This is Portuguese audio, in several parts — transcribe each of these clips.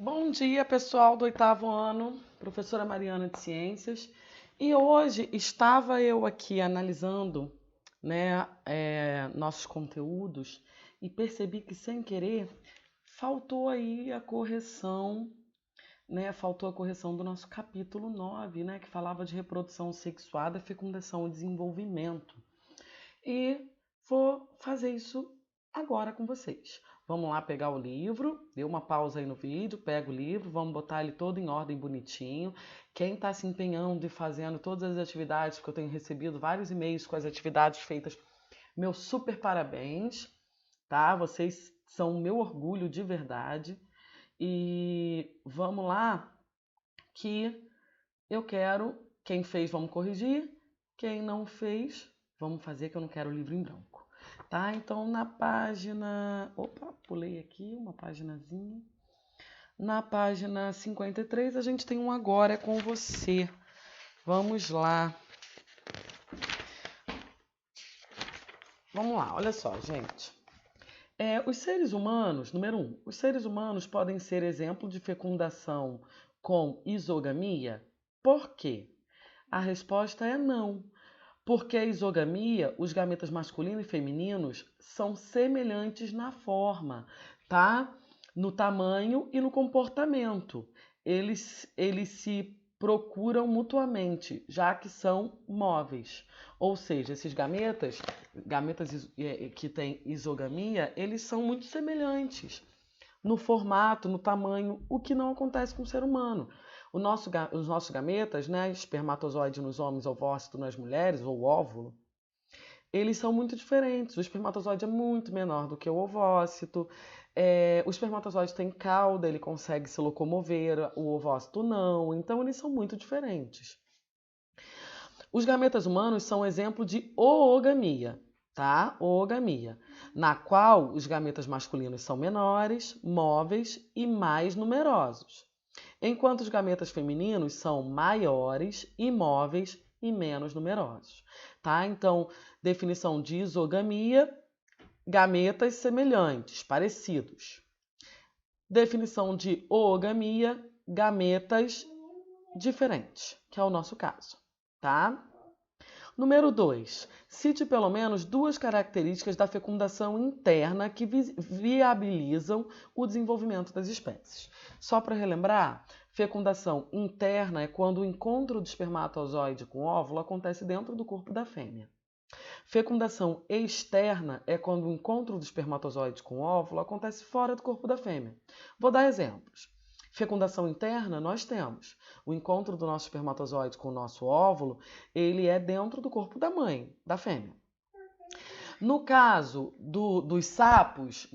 Bom dia, pessoal do oitavo ano, professora Mariana de Ciências. E hoje estava eu aqui analisando, nossos conteúdos e percebi que, sem querer, faltou aí a correção, faltou a correção do nosso capítulo 9, que falava de reprodução sexuada, fecundação e desenvolvimento. E vou fazer isso agora com vocês. Vamos lá pegar o livro, dê uma pausa aí no vídeo, pega o livro, vamos botar ele todo em ordem bonitinho. Quem está se empenhando e fazendo todas as atividades, porque eu tenho recebido vários e-mails com as atividades feitas, meu super parabéns, tá? Vocês são o meu orgulho de verdade. E vamos lá, que eu quero, quem fez, vamos corrigir, quem não fez, vamos fazer, que eu não quero o livro em branco. Tá? Então, na página... Opa, pulei aqui uma paginazinha. Na página 53, a gente tem um Agora é com você. Vamos lá. Vamos lá, olha só, gente. Os seres humanos, número 1, os seres humanos podem ser exemplo de fecundação com isogamia? Por quê? A resposta é não. Porque a isogamia, os gametas masculinos e femininos são semelhantes na forma, tá? No tamanho e no comportamento. Eles se procuram mutuamente, já que são móveis. Ou seja, esses gametas que têm isogamia, eles são muito semelhantes no formato, no tamanho, o que não acontece com o ser humano. Os nossos gametas, espermatozoide nos homens, ovócito nas mulheres, ou óvulo, eles são muito diferentes. O espermatozoide é muito menor do que o ovócito. O espermatozoide tem cauda, ele consegue se locomover, o ovócito não. Então, eles são muito diferentes. Os gametas humanos são exemplo de oogamia, tá? Oogamia, na qual os gametas masculinos são menores, móveis e mais numerosos, enquanto os gametas femininos são maiores, imóveis e menos numerosos, tá? Então, definição de isogamia, gametas semelhantes, parecidos. Definição de oogamia, gametas diferentes, que é o nosso caso, tá? Número 2. Cite pelo menos duas características da fecundação interna que viabilizam o desenvolvimento das espécies. Só para relembrar, fecundação interna é quando o encontro do espermatozoide com o óvulo acontece dentro do corpo da fêmea. Fecundação externa é quando o encontro do espermatozoide com o óvulo acontece fora do corpo da fêmea. Vou dar exemplos. Fecundação interna, nós temos o encontro do nosso espermatozoide com o nosso óvulo, ele é dentro do corpo da mãe, da fêmea. No caso dos sapos,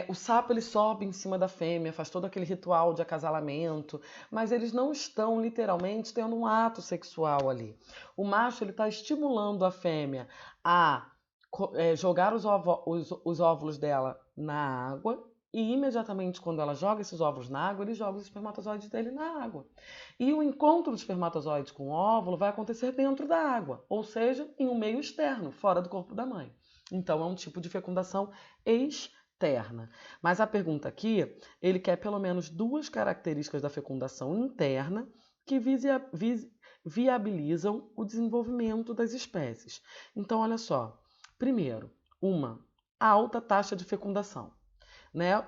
o sapo ele sobe em cima da fêmea, faz todo aquele ritual de acasalamento, mas eles não estão literalmente tendo um ato sexual ali. O macho ele está estimulando a fêmea a jogar os óvulos dela na água, e imediatamente quando ela joga esses óvulos na água, ele joga os espermatozoides dele na água. E o encontro do espermatozoide com o óvulo vai acontecer dentro da água, ou seja, em um meio externo, fora do corpo da mãe. Então é um tipo de fecundação externa. Mas a pergunta aqui, ele quer pelo menos duas características da fecundação interna que viabilizam o desenvolvimento das espécies. Então, olha só. Primeiro, uma alta taxa de fecundação.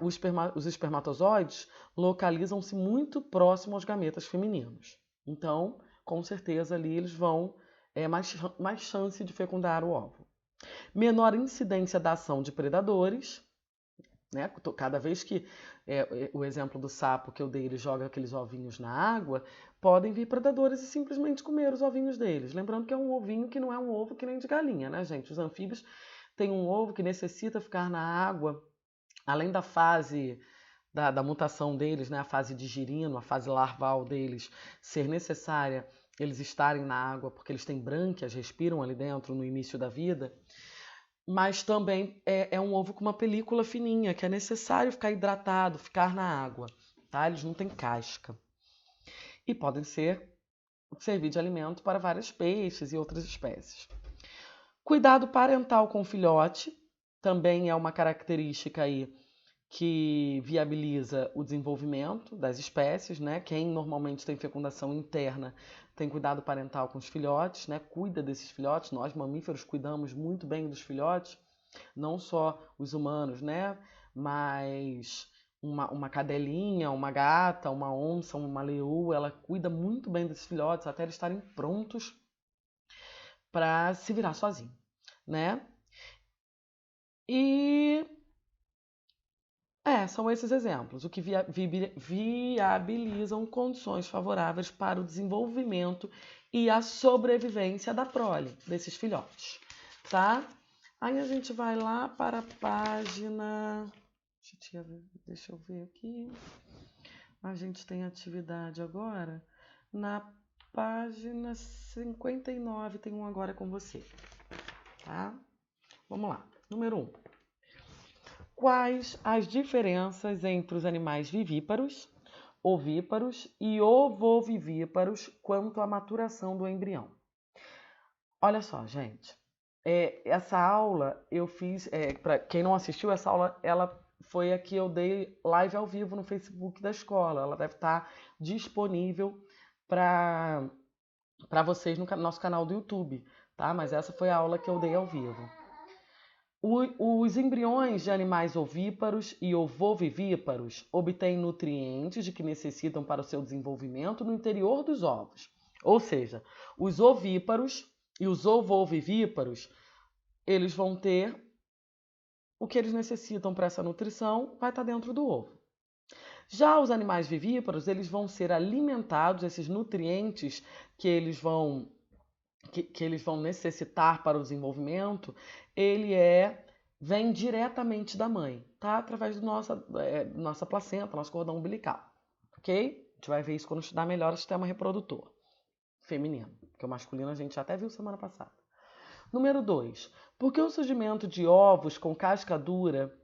Os espermatozoides localizam-se muito próximo aos gametas femininos. Então, com certeza, ali eles vão mais chance de fecundar o óvulo. Menor incidência da ação de predadores. Cada vez que o exemplo do sapo que eu dei, ele joga aqueles ovinhos na água, podem vir predadores e simplesmente comer os ovinhos deles. Lembrando que é um ovinho que não é um ovo que nem de galinha, né, gente? Os anfíbios têm um ovo que necessita ficar na água, além da fase da mutação deles, a fase de girino, a fase larval deles, ser necessária eles estarem na água, porque eles têm brânquias, respiram ali dentro no início da vida, mas também é um ovo com uma película fininha, que é necessário ficar hidratado, ficar na água, tá? Eles não têm casca. E podem servir de alimento para vários peixes e outras espécies. Cuidado parental com o filhote, também é uma característica aí que viabiliza o desenvolvimento das espécies, né? Quem normalmente tem fecundação interna tem cuidado parental com os filhotes, né? Cuida desses filhotes. Nós, mamíferos, cuidamos muito bem dos filhotes, não só os humanos, né? Mas uma cadelinha, uma gata, uma onça, uma leoa, ela cuida muito bem desses filhotes até eles estarem prontos para se virar sozinho, né? E são esses exemplos, o que viabilizam condições favoráveis para o desenvolvimento e a sobrevivência da prole desses filhotes, tá? Aí a gente vai lá para a página... Deixa eu ver aqui. A gente tem atividade agora na página 59, tem um agora com você, tá? Vamos lá. Número 1. Quais as diferenças entre os animais vivíparos, ovíparos e ovovivíparos quanto à maturação do embrião? Olha só, gente. Essa aula eu fiz, para quem não assistiu, essa aula ela foi a que eu dei live ao vivo no Facebook da escola. Ela deve estar disponível para vocês no nosso canal do YouTube, tá? Mas essa foi a aula que eu dei ao vivo. Os embriões de animais ovíparos e ovovivíparos obtêm nutrientes de que necessitam para o seu desenvolvimento no interior dos ovos. Ou seja, os ovíparos e os ovovivíparos, eles vão ter o que eles necessitam para essa nutrição, vai estar dentro do ovo. Já os animais vivíparos, eles vão ser alimentados, esses nutrientes que eles vão necessitar para o desenvolvimento, vem diretamente da mãe, tá? Através do nossa placenta, nosso cordão umbilical, ok? A gente vai ver isso quando estudar melhor o sistema reprodutor feminino, porque o masculino a gente já até viu semana passada. Número 2. Por que o surgimento de ovos com casca dura,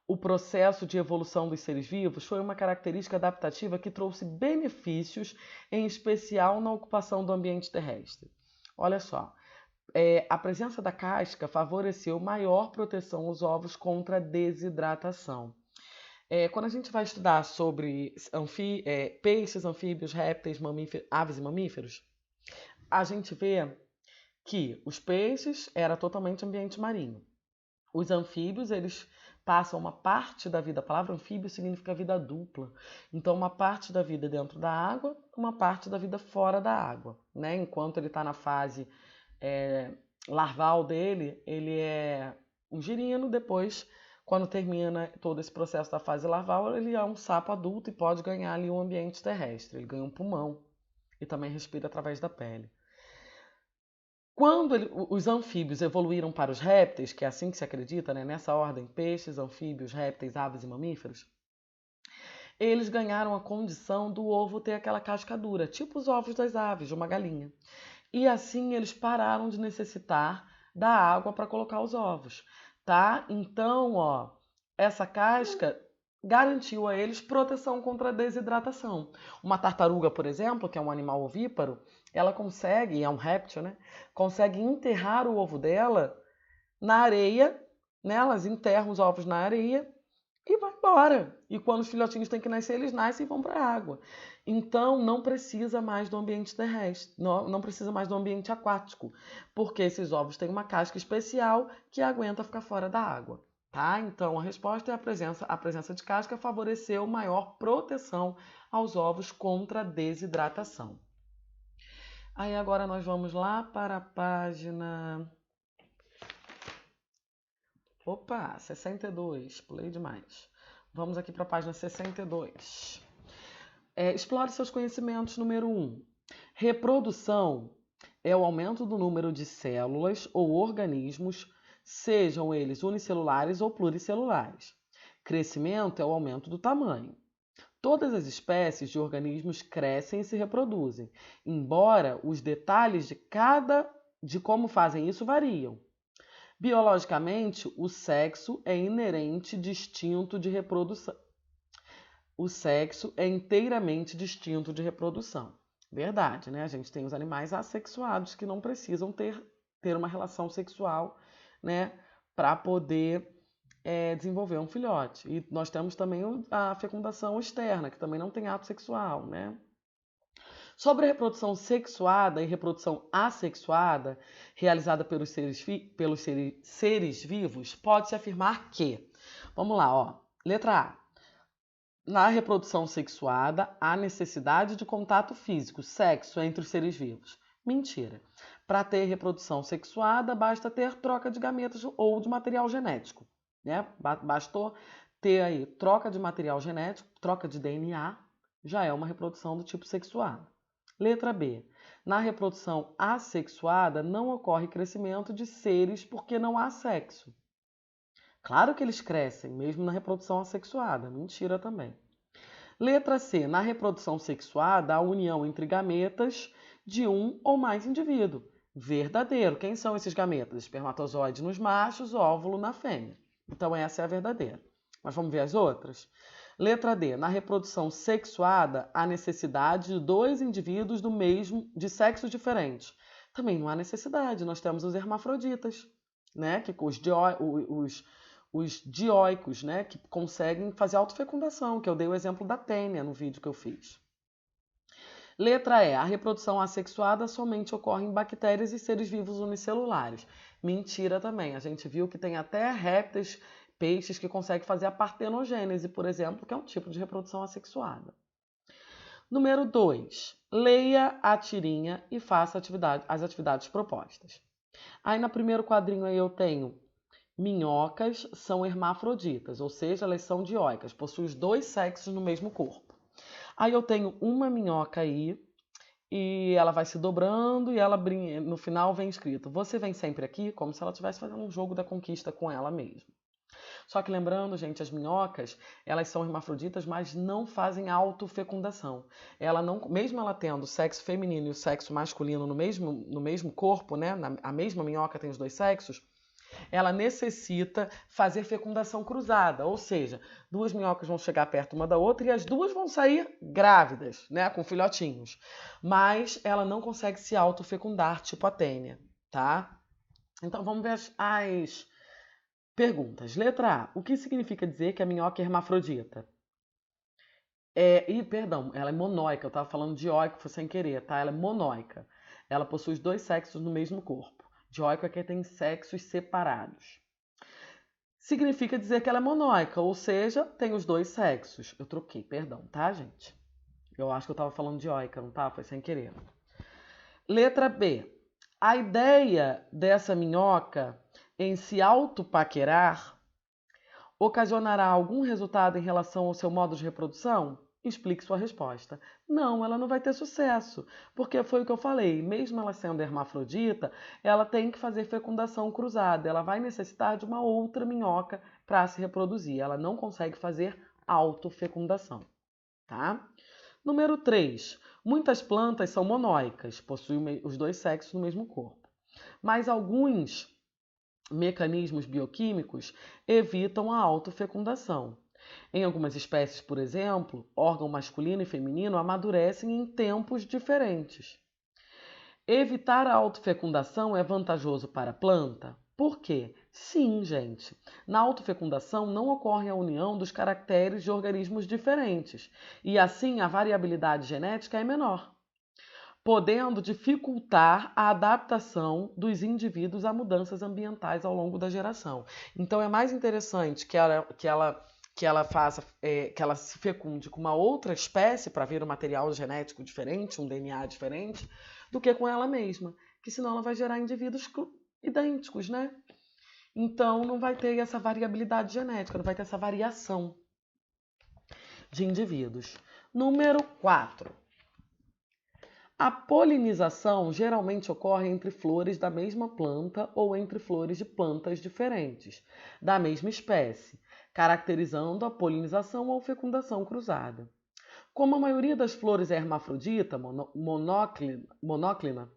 o processo de evolução dos seres vivos, foi uma característica adaptativa que trouxe benefícios, em especial na ocupação do ambiente terrestre? Olha só, a presença da casca favoreceu maior proteção aos ovos contra a desidratação. Quando a gente vai estudar sobre peixes, anfíbios, répteis, aves e mamíferos, a gente vê que os peixes era totalmente ambiente marinho. Os anfíbios, eles passam uma parte da vida, a palavra anfíbio significa vida dupla. Então, uma parte da vida dentro da água, uma parte da vida fora da água, né? Enquanto ele está na fase larval dele, ele é um girino. Depois, quando termina todo esse processo da fase larval, ele é um sapo adulto e pode ganhar ali um ambiente terrestre. Ele ganha um pulmão e também respira através da pele. Quando os anfíbios evoluíram para os répteis, que é assim que se acredita, né? Nessa ordem, peixes, anfíbios, répteis, aves e mamíferos, eles ganharam a condição do ovo ter aquela casca dura, tipo os ovos das aves, de uma galinha. E assim eles pararam de necessitar da água para colocar os ovos, tá? Então, essa casca garantiu a eles proteção contra a desidratação. Uma tartaruga, por exemplo, que é um animal ovíparo, ela consegue, é um réptil, né? Consegue enterrar o ovo dela na areia, né? Elas enterram os ovos na areia e vai embora. E quando os filhotinhos têm que nascer, eles nascem e vão para a água. Então, não precisa mais do ambiente terrestre, não precisa mais do ambiente aquático, porque esses ovos têm uma casca especial que aguenta ficar fora da água. Tá? Então, a resposta é a presença de casca favoreceu maior proteção aos ovos contra a desidratação. Aí agora nós vamos lá para a página... 62, pulei demais. Vamos aqui para a página 62. Explore seus conhecimentos. Número 1. Reprodução é o aumento do número de células ou organismos, sejam eles unicelulares ou pluricelulares. Crescimento é o aumento do tamanho. Todas as espécies de organismos crescem e se reproduzem, embora os detalhes de como fazem isso variam. Biologicamente, o sexo é inerente distinto de reprodução. O sexo é inteiramente distinto de reprodução. Verdade, né? A gente tem os animais assexuados que não precisam ter uma relação sexual, né, para poder desenvolver um filhote. E nós temos também a fecundação externa, que também não tem ato sexual, né? Sobre a reprodução sexuada e reprodução assexuada, realizada pelos seres vivos, pode-se afirmar que, vamos lá, ó, letra A. Na reprodução sexuada, há necessidade de contato físico, sexo entre os seres vivos. Mentira. Para ter reprodução sexuada, basta ter troca de gametas ou de material genético. Né? Bastou ter aí troca de material genético, troca de DNA, já é uma reprodução do tipo sexuado. Letra B. Na reprodução assexuada, não ocorre crescimento de seres porque não há sexo. Claro que eles crescem, mesmo na reprodução assexuada. Mentira também. Letra C. Na reprodução sexuada, há união entre gametas de um ou mais indivíduo. Verdadeiro. Quem são esses gametas? Espermatozoide nos machos, óvulo na fêmea. Então essa é a verdadeira. Mas vamos ver as outras? Letra D. Na reprodução sexuada, há necessidade de dois indivíduos de sexo diferente. Também não há necessidade. Nós temos os hermafroditas, né? Que os dioicos, né, que conseguem fazer autofecundação, que eu dei o exemplo da tênia no vídeo que eu fiz. Letra E. A reprodução assexuada somente ocorre em bactérias e seres vivos unicelulares. Mentira também. A gente viu que tem até répteis, peixes que conseguem fazer a partenogênese, por exemplo, que é um tipo de reprodução assexuada. Número 2. Leia a tirinha e faça as atividades propostas. Aí no primeiro quadrinho aí eu tenho minhocas são hermafroditas, ou seja, elas são dioicas, possuem os dois sexos no mesmo corpo. Aí eu tenho uma minhoca aí e ela vai se dobrando e ela no final vem escrito: você vem sempre aqui, como se ela estivesse fazendo um jogo da conquista com ela mesma. Só que lembrando, gente, as minhocas, elas são hermafroditas, mas não fazem autofecundação. Ela não, mesmo ela tendo o sexo feminino e o sexo masculino no mesmo corpo, né? A mesma minhoca tem os dois sexos, ela necessita fazer fecundação cruzada, ou seja, duas minhocas vão chegar perto uma da outra e as duas vão sair grávidas, né, com filhotinhos. Mas ela não consegue se autofecundar, tipo a tênia, tá? Então vamos ver as perguntas. Letra A. O que significa dizer que a minhoca é hermafrodita? Perdão, ela é monóica. Eu estava falando dioico, foi sem querer, tá? Ela é monóica. Ela possui os dois sexos no mesmo corpo. Dioico é que tem sexos separados. Significa dizer que ela é monóica, ou seja, tem os dois sexos. Eu troquei, perdão, tá, gente? Eu acho que eu estava falando dioica, não tá? Foi sem querer. Letra B. A ideia dessa minhoca em se autopaquerar ocasionará algum resultado em relação ao seu modo de reprodução? Explique sua resposta. Não, ela não vai ter sucesso, porque foi o que eu falei, mesmo ela sendo hermafrodita, ela tem que fazer fecundação cruzada, ela vai necessitar de uma outra minhoca para se reproduzir, ela não consegue fazer autofecundação, tá? Número 3. Muitas plantas são monóicas, possuem os dois sexos no mesmo corpo, mas alguns mecanismos bioquímicos evitam a autofecundação. Em algumas espécies, por exemplo, órgão masculino e feminino amadurecem em tempos diferentes. Evitar a autofecundação é vantajoso para a planta? Por quê? Sim, gente. Na autofecundação não ocorre a união dos caracteres de organismos diferentes, e assim a variabilidade genética é menor, podendo dificultar a adaptação dos indivíduos a mudanças ambientais ao longo da geração. Então é mais interessante que ela se fecunde com uma outra espécie para ver um material genético diferente, um DNA diferente, do que com ela mesma, que senão ela vai gerar indivíduos idênticos, né? Então não vai ter essa variabilidade genética, não vai ter essa variação de indivíduos. Número 4. A polinização geralmente ocorre entre flores da mesma planta ou entre flores de plantas diferentes, da mesma espécie, caracterizando a polinização ou fecundação cruzada. Como a maioria das flores é hermafrodita, monóclina,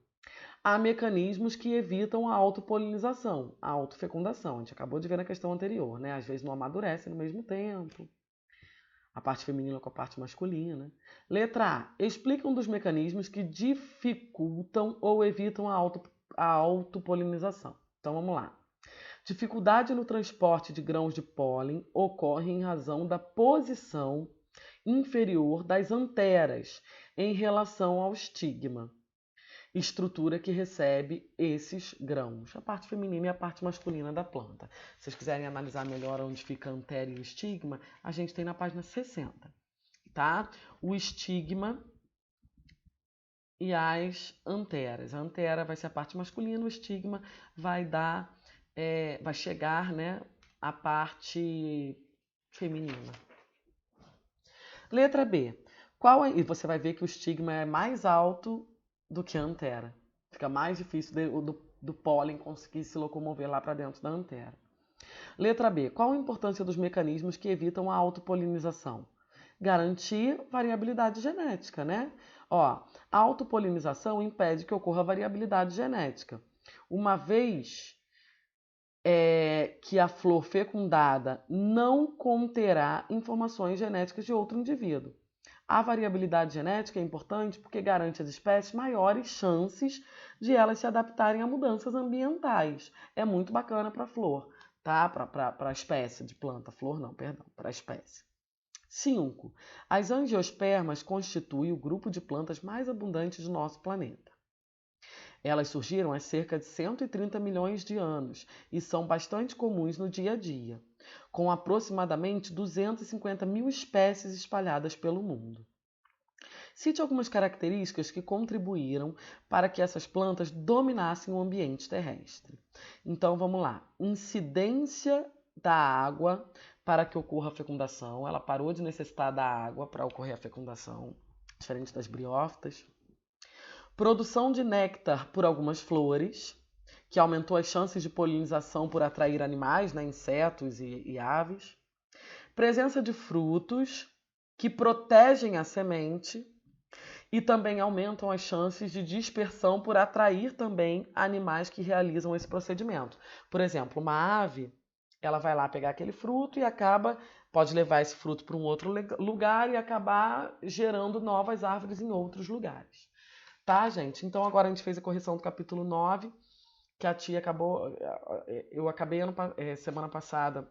há mecanismos que evitam a autopolinização, a autofecundação. A gente acabou de ver na questão anterior, né? Às vezes não amadurecem no mesmo tempo. A parte feminina com a parte masculina. Letra A. Explica um dos mecanismos que dificultam ou evitam a autopolinização. Então vamos lá. Dificuldade no transporte de grãos de pólen ocorre em razão da posição inferior das anteras em relação ao estigma, estrutura que recebe esses grãos. A parte feminina e a parte masculina da planta. Se vocês quiserem analisar melhor onde fica a antera e o estigma, a gente tem na página 60, tá? O estigma e as anteras. A antera vai ser a parte masculina, o estigma vai dar, vai chegar, né, à parte feminina. Letra B. E você vai ver que o estigma é mais alto do que a antera. Fica mais difícil do pólen conseguir se locomover lá para dentro da antera. Letra B. Qual a importância dos mecanismos que evitam a autopolinização? Garantir variabilidade genética, né? Ó, a autopolinização impede que ocorra variabilidade genética. Uma vez que a flor fecundada não conterá informações genéticas de outro indivíduo. A variabilidade genética é importante porque garante às espécies maiores chances de elas se adaptarem a mudanças ambientais. É muito bacana para a flor, tá? Para a espécie de planta. Flor não, perdão, para a espécie. 5. As angiospermas constituem o grupo de plantas mais abundantes do nosso planeta. Elas surgiram há cerca de 130 milhões de anos e são bastante comuns no dia a dia, com aproximadamente 250 mil espécies espalhadas pelo mundo. Cite algumas características que contribuíram para que essas plantas dominassem o ambiente terrestre. Então vamos lá. Incidência da água para que ocorra a fecundação. Ela parou de necessitar da água para ocorrer a fecundação, diferente das briófitas. Produção de néctar por algumas flores, que aumentou as chances de polinização por atrair animais, né, insetos e aves. Presença de frutos, que protegem a semente e também aumentam as chances de dispersão por atrair também animais que realizam esse procedimento. Por exemplo, uma ave, ela vai lá pegar aquele fruto e pode levar esse fruto para um outro lugar e acabar gerando novas árvores em outros lugares. Tá, gente? Então agora a gente fez a correção do capítulo 9, que a tia acabou... Eu acabei semana passada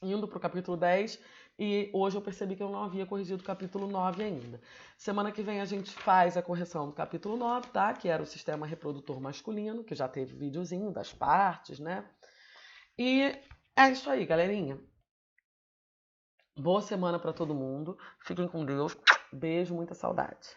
indo para o capítulo 10 e hoje eu percebi que eu não havia corrigido o capítulo 9 ainda. Semana que vem a gente faz a correção do capítulo 9, tá? Que era o sistema reprodutor masculino, que já teve videozinho das partes, né? E é isso aí, galerinha. Boa semana para todo mundo. Fiquem com Deus. Beijo, muita saudade.